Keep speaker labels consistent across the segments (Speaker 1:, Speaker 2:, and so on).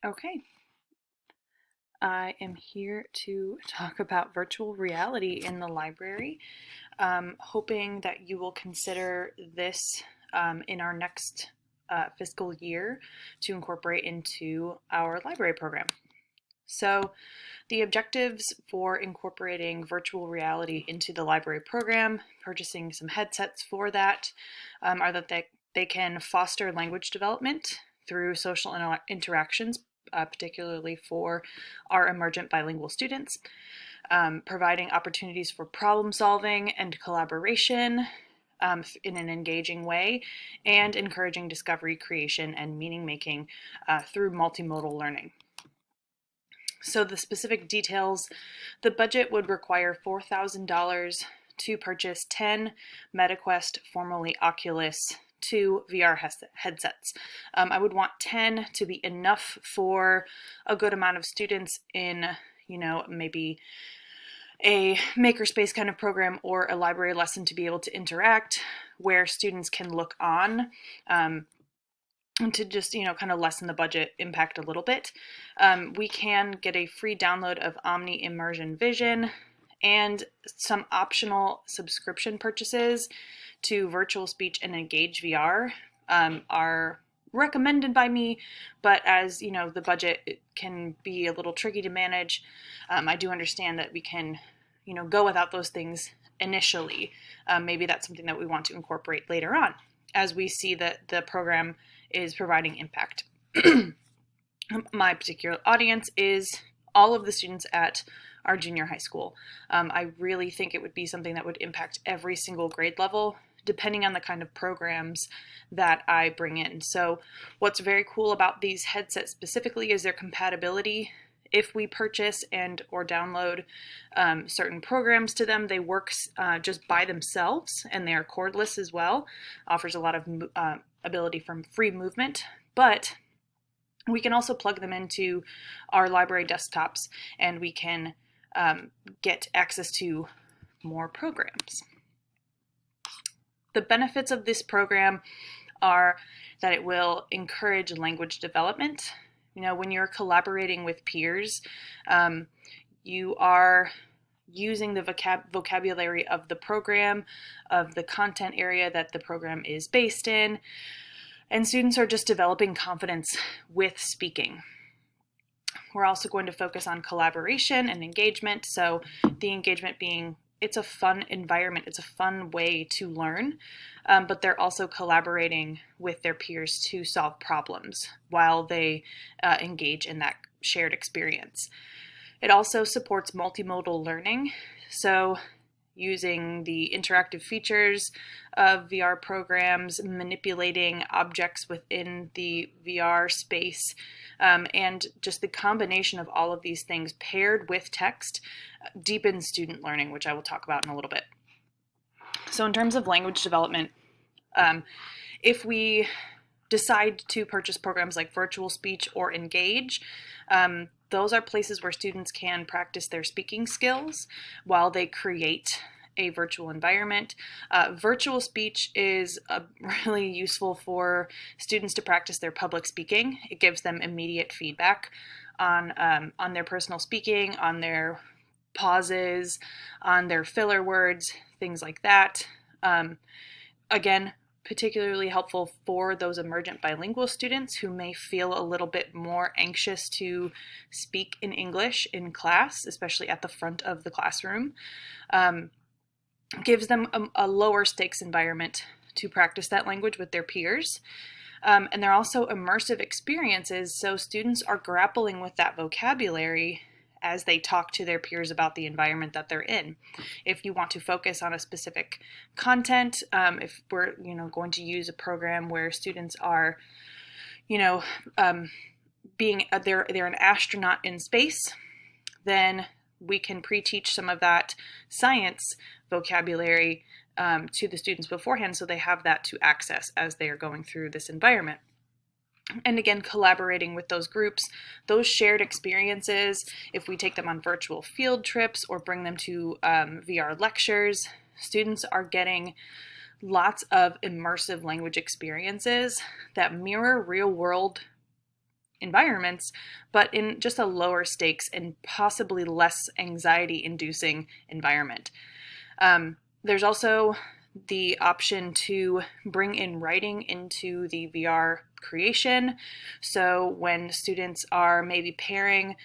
Speaker 1: Okay, I am here to talk about virtual reality in the library. Hoping that you will consider this in our next fiscal year to incorporate into our library program. So, the objectives for incorporating virtual reality into the library program, purchasing some headsets for that, are that they can foster language development through social interactions, particularly for our emergent bilingual students, providing opportunities for problem solving and collaboration in an engaging way, and encouraging discovery, creation, and meaning making through multimodal learning. So, the specific details, the budget would require $4,000 to purchase 10 MetaQuest, formerly Oculus, 2 VR headsets. I would want 10 to be enough for a good amount of students in, maybe a makerspace kind of program or a library lesson to be able to interact where students can look on. And to just, kind of lessen the budget impact a little bit, we can get a free download of Omni Immersion Vision and some optional subscription purchases to Virtual Speech and Engage VR are recommended by me, but as you know, the budget can be a little tricky to manage. I do understand that we can, go without those things initially. Maybe that's something that we want to incorporate later on as we see that the program is providing impact. My particular audience is all of the students at our junior high school. I really think it would be something that would impact every single grade level, depending on the kind of programs that I bring in. So what's very cool about these headsets specifically is their compatibility. If we purchase and or download certain programs to them, they work just by themselves, and they are cordless as well. Offers a lot of ability for free movement, but we can also plug them into our library desktops, and we can get access to more programs. The benefits of this program are that it will encourage language development. When you're collaborating with peers, you are using the vocabulary of the program, of the content area that the program is based in, and students are just developing confidence with speaking. We're also going to focus on collaboration and engagement. So the engagement being, it's a fun environment, it's a fun way to learn, but they're also collaborating with their peers to solve problems while they engage in that shared experience. It also supports multimodal learning, so using the interactive features of VR programs, manipulating objects within the VR space, and just the combination of all of these things paired with text deepens student learning, which I will talk about in a little bit. So in terms of language development, if we decide to purchase programs like Virtual Speech or Engage, those are places where students can practice their speaking skills while they create a virtual environment. Virtual speech is really useful for students to practice their public speaking. It gives them immediate feedback on their personal speaking, on their pauses, on their filler words, things like that. Again, particularly helpful for those emergent bilingual students who may feel a little bit more anxious to speak in English in class, especially at the front of the classroom. Gives them a lower stakes environment to practice that language with their peers. And they're also immersive experiences, so students are grappling with that vocabulary as they talk to their peers about the environment that they're in. If you want to focus on a specific content, if we're going to use a program where students are, being they're an astronaut in space, then we can pre-teach some of that science vocabulary to the students beforehand, so they have that to access as they are going through this environment. And again, collaborating with those groups, those shared experiences, if we take them on virtual field trips or bring them to VR lectures, students are getting lots of immersive language experiences that mirror real world environments, but in just a lower stakes and possibly less anxiety inducing environment. There's also the option to bring in writing into the VR creation. So when students are maybe pairing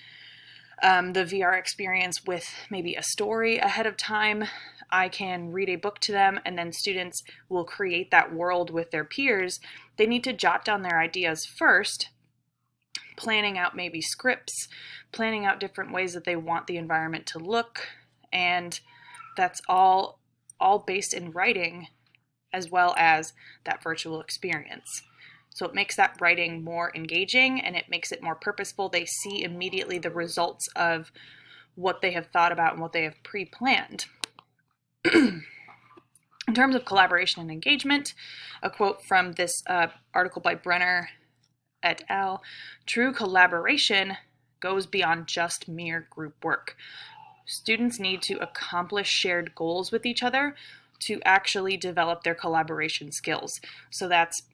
Speaker 1: the VR experience with maybe a story ahead of time, I can read a book to them, and then students will create that world with their peers. They need to jot down their ideas first, planning out maybe scripts, planning out different ways that they want the environment to look, and that's all based in writing as well as that virtual experience. So it makes that writing more engaging and it makes it more purposeful. They see immediately the results of what they have thought about and what they have pre-planned. In terms of collaboration and engagement, a quote from this article by Brenner et al. True collaboration goes beyond just mere group work. Students need to accomplish shared goals with each other to actually develop their collaboration skills. So that's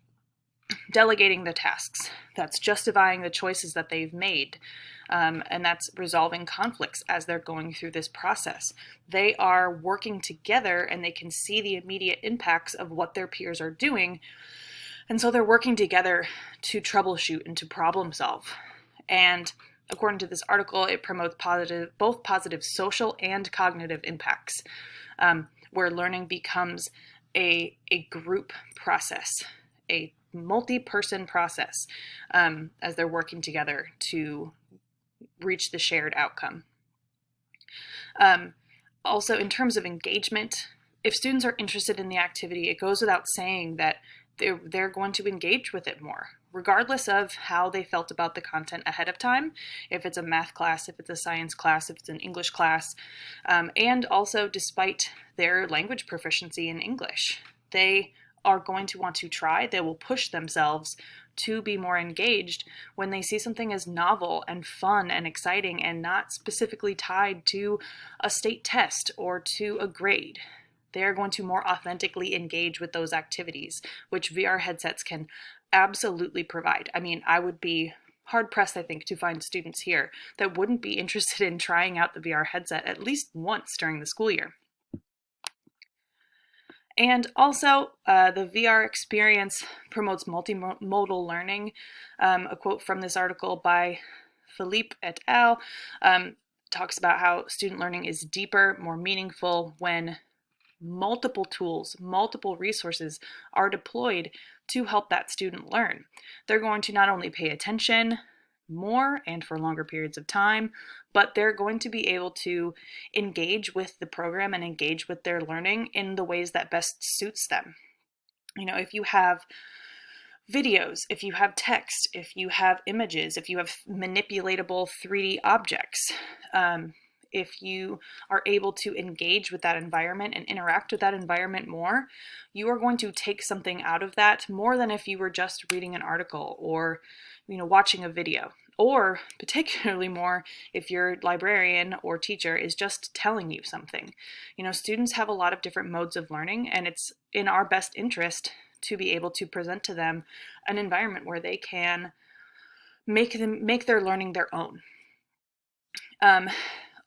Speaker 1: delegating the tasks, that's justifying the choices that they've made, and that's resolving conflicts as they're going through this process. They are working together and they can see the immediate impacts of what their peers are doing, and so they're working together to troubleshoot and to problem solve. And according to this article, it promotes both positive social and cognitive impacts, where learning becomes a group process, a multi-person process, as they're working together to reach the shared outcome. Also, in terms of engagement, if students are interested in the activity, it goes without saying that they're going to engage with it more, regardless of how they felt about the content ahead of time, if it's a math class, if it's a science class, if it's an English class, and also despite their language proficiency in English. They are going to want to try, they will push themselves to be more engaged when they see something as novel and fun and exciting and not specifically tied to a state test or to a grade. They're going to more authentically engage with those activities, which VR headsets can absolutely provide. I mean, I would be hard-pressed, I think, to find students here that wouldn't be interested in trying out the VR headset at least once during the school year. And also, the VR experience promotes multimodal learning. A quote from this article by Philippe et al. Talks about how student learning is deeper, more meaningful when multiple tools, multiple resources are deployed to help that student learn. They're going to not only pay attention more and for longer periods of time, but they're going to be able to engage with the program and engage with their learning in the ways that best suits them. You know, if you have videos, if you have text, if you have images, if you have manipulatable 3D objects, if you are able to engage with that environment and interact with that environment more, you are going to take something out of that more than if you were just reading an article or, watching a video. Or particularly more if your librarian or teacher is just telling you something. Students have a lot of different modes of learning, and it's in our best interest to be able to present to them an environment where they can make their learning their own.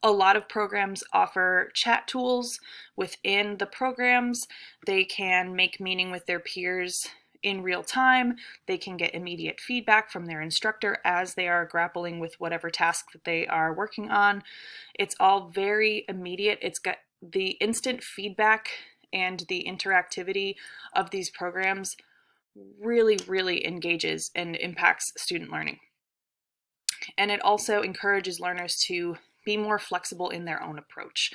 Speaker 1: A lot of programs offer chat tools within the programs. They can make meaning with their peers in real time. They can get immediate feedback from their instructor as they are grappling with whatever task that they are working on. It's all very immediate. It's got the instant feedback and the interactivity of these programs really, really engages and impacts student learning. And it also encourages learners to be more flexible in their own approach.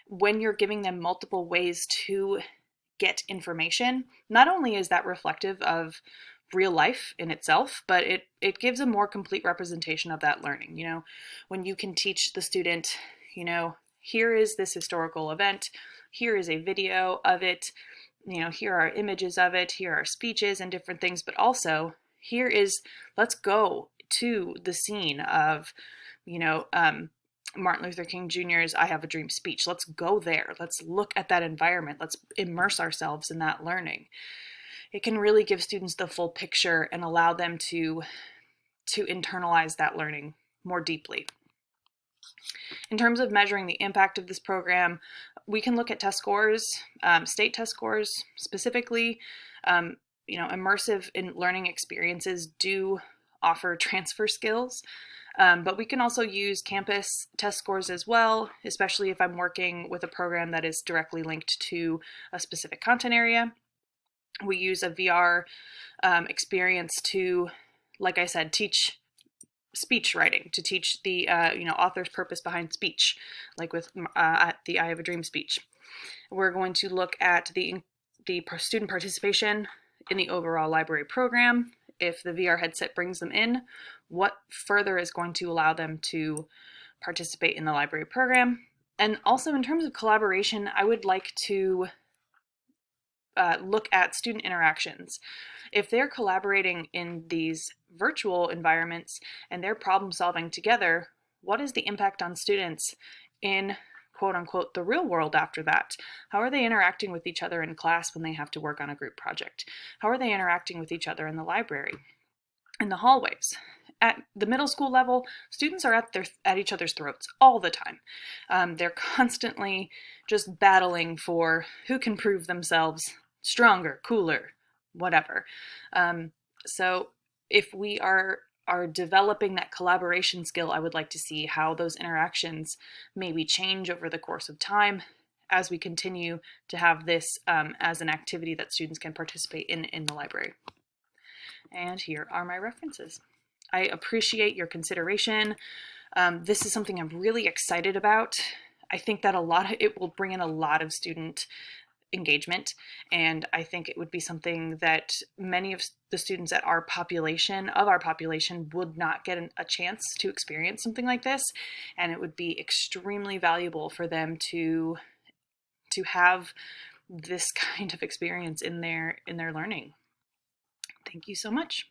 Speaker 1: When you're giving them multiple ways to get information, not only is that reflective of real life in itself, but it gives a more complete representation of that learning. When you can teach the student, here is this historical event, here is a video of it, here are images of it, here are speeches and different things, but also let's go to the scene of Martin Luther King Jr.'s I Have a Dream speech. Let's go there. Let's look at that environment. Let's immerse ourselves in that learning. It can really give students the full picture and allow them to to internalize that learning more deeply. In terms of measuring the impact of this program, we can look at test scores, state test scores specifically. Immersive in learning experiences do offer transfer skills, but we can also use campus test scores as well, especially if I'm working with a program that is directly linked to a specific content area. We use a VR experience to, like I said, teach speech writing, to teach the author's purpose behind speech, like with the I Have a Dream speech. We're going to look at the student participation in the overall library program. If the VR headset brings them in, what further is going to allow them to participate in the library program? And also in terms of collaboration, I would like to look at student interactions. If they're collaborating in these virtual environments and they're problem solving together, what is the impact on students in quote unquote the real world after that? How are they interacting with each other in class when they have to work on a group project? How are they interacting with each other in the library, in the hallways? At the middle school level, students are at each other's throats all the time. They're constantly just battling for who can prove themselves stronger, cooler, whatever. So if we are developing that collaboration skill, I would like to see how those interactions maybe change over the course of time as we continue to have this as an activity that students can participate in the library. And here are my references. I appreciate your consideration. This is something I'm really excited about. I think that it will bring in a lot of student engagement, and I think it would be something that many of the students at our population would not get a chance to experience something like this, and it would be extremely valuable for them to have this kind of experience in their learning. Thank you so much.